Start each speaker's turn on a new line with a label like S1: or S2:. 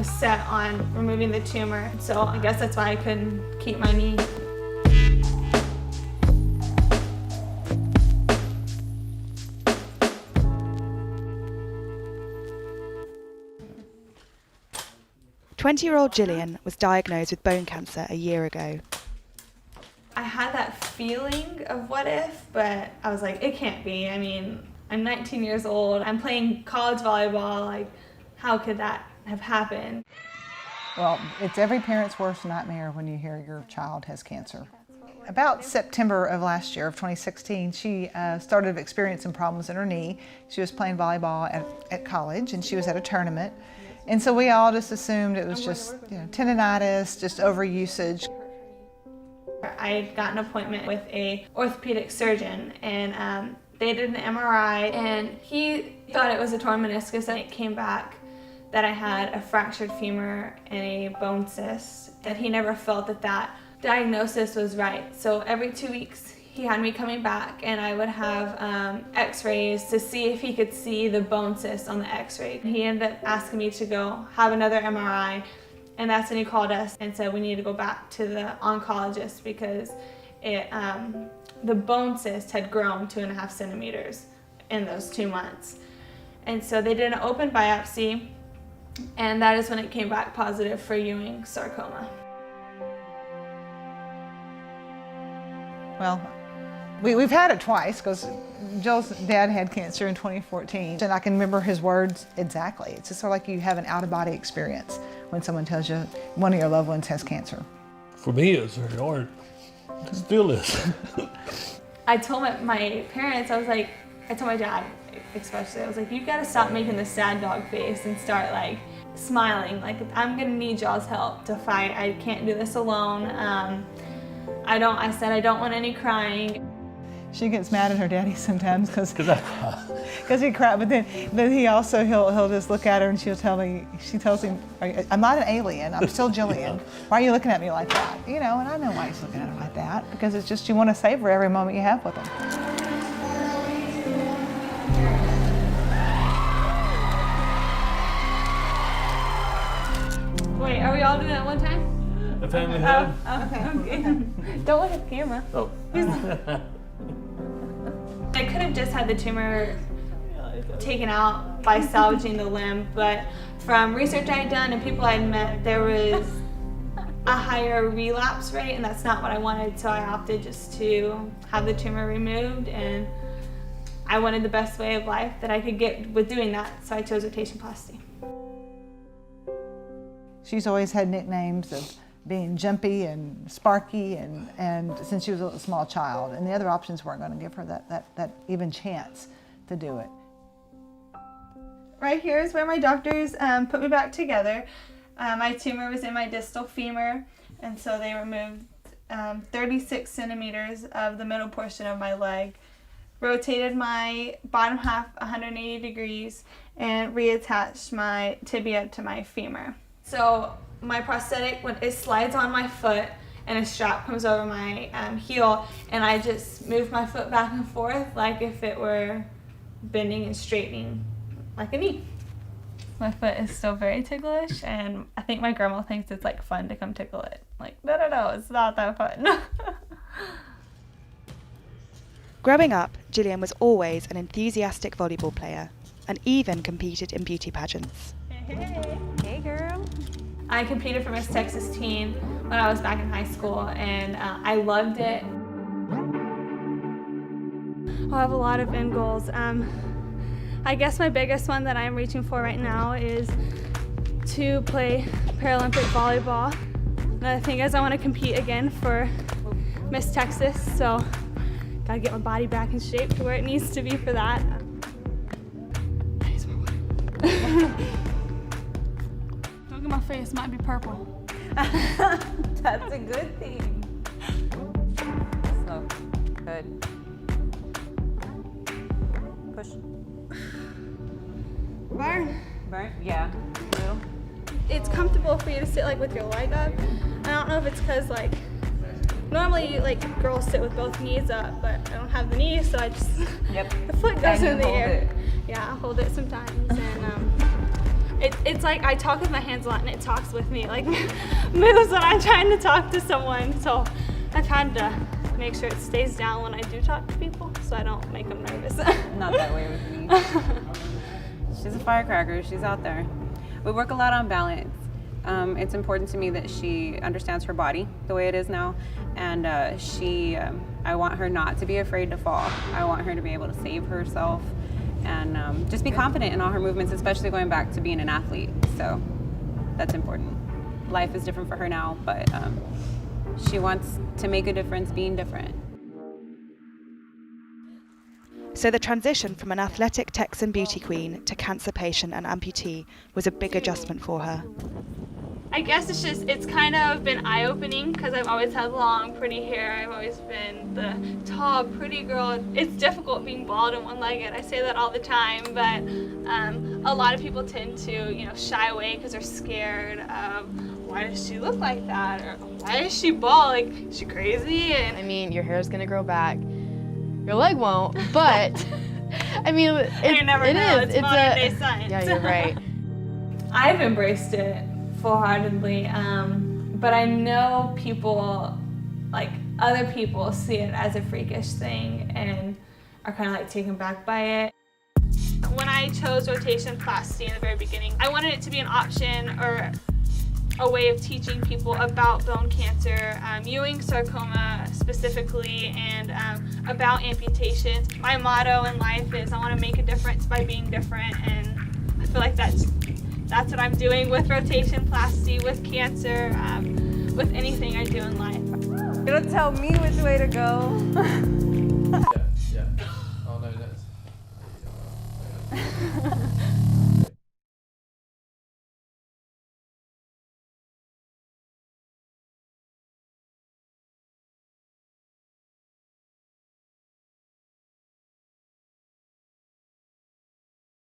S1: was set on removing the tumor. So I guess that's why I couldn't keep my knee.
S2: "20-year-old Gillian was diagnosed with bone cancer a year ago.
S1: I had that feeling of what if, but I was like, it can't be. I mean, I'm 19 years old, I'm playing college volleyball, like, how could that have happened?
S3: Well, it's every parent's worst nightmare when you hear your child has cancer. About September of last year, of 2016, she started experiencing problems in her knee. She was playing volleyball at college, and she was at a tournament. And so we all just assumed it was just, tendonitis, just overusage.
S1: I had gotten an appointment with a orthopedic surgeon, and they did an MRI, and he thought it was a torn meniscus, and it came back that I had a fractured femur and a bone cyst, that he never felt that that diagnosis was right. So every 2 weeks he had me coming back, and I would have x-rays to see if he could see the bone cyst on the x-ray. He ended up asking me to go have another MRI, and that's when he called us and said we need to go back to the oncologist because the bone cyst had grown 2.5 centimeters in those 2 months. And so they did an open biopsy, and that is when it came back positive for Ewing sarcoma.
S3: Well, we've had it twice because Joel's dad had cancer in 2014, and I can remember his words exactly. It's just sort of like you have an out-of-body experience when someone tells you one of your loved ones has cancer.
S4: For me, it was very hard. It still is.
S1: I told my parents, I told my dad especially, I was like, you've got to stop making the sad dog face and start like smiling. Like, I'm gonna need y'all's help to fight. I can't do this alone. I said I don't want any crying.
S3: She gets mad at her daddy sometimes because he cries, but he also he'll just look at her and she tells him, I'm not an alien, I'm still Gillian. Why are you looking at me like that? And I know why he's looking at her like that, because it's just you want to savor every moment you have with him.
S1: Wait, are we all doing it at one time?
S4: A family hug?
S1: Okay. Don't look at the camera.
S4: Oh.
S1: I could have just had the tumor taken out by salvaging the limb, but from research I had done and people I had met, there was a higher relapse rate, and that's not what I wanted, so I opted just to have the tumor removed, and I wanted the best way of life that I could get with doing that, so I chose rotationplasty.
S3: She's always had nicknames of being jumpy and sparky, and since she was a small child, and the other options weren't going to give her that even chance to do it.
S1: Right here is where my doctors put me back together. My tumor was in my distal femur, and so they removed 36 centimeters of the middle portion of my leg, rotated my bottom half 180 degrees, and reattached my tibia to my femur. So my prosthetic, when it slides on my foot and a strap comes over my heel, and I just move my foot back and forth like if it were bending and straightening like a knee. My foot is still very ticklish, and I think my grandma thinks it's like fun to come tickle it. Like, no, it's not that fun.
S2: Growing up, Gillian was always an enthusiastic volleyball player and even competed in beauty pageants.
S1: Hey girl. I competed for Miss Texas Teen when I was back in high school, and I loved it. I have a lot of end goals. I guess my biggest one that I'm reaching for right now is to play Paralympic volleyball. Another thing is I want to compete again for Miss Texas, so gotta get my body back in shape to where it needs to be for that. Look at my face, might be purple.
S5: That's a good thing. So, good. Push.
S1: Burn.
S5: Burn? Yeah. A little.
S1: It's comfortable for you to sit like with your leg up. I don't know if it's because like normally like girls sit with both knees up, but I don't have the knees, so I just
S5: Yep.
S1: the foot goes
S5: And you
S1: in the
S5: hold
S1: air.
S5: it.
S1: Yeah, I hold it sometimes, and It's like I talk with my hands a lot and it talks with me, like moves when I'm trying to talk to someone. So I've had to make sure it stays down when I do talk to people so I don't make them nervous.
S5: Not that way with me. She's a firecracker. She's out there. We work a lot on balance. It's important to me that she understands her body the way it is now, and I want her not to be afraid to fall. I want her to be able to save herself and just be confident in all her movements, especially going back to being an athlete. So that's important. Life is different for her now, but she wants to make a difference being different.
S2: So the transition from an athletic Texan beauty queen to cancer patient and amputee was a big adjustment for her.
S1: I guess it's kind of been eye-opening because I've always had long, pretty hair. I've always been the tall, pretty girl. It's difficult being bald and one-legged. I say that all the time, but a lot of people tend to, shy away because they're scared of why does she look like that, or why is she bald? Like, is she crazy? And
S6: I mean, your hair's gonna grow back. Your leg won't, but I mean,
S1: you never know. It's modern-day science.
S6: Yeah, you're right.
S1: I've embraced it full-heartedly, but I know people, like other people, see it as a freakish thing and are kind of like taken back by it. When I chose rotation-plasty in the very beginning, I wanted it to be an option or a way of teaching people about bone cancer, Ewing sarcoma specifically, and about amputations. My motto in life is I want to make a difference by being different, and I feel like that's what I'm doing with rotation-plasty, with cancer, with anything I do in life.
S5: You don't tell me which way to go.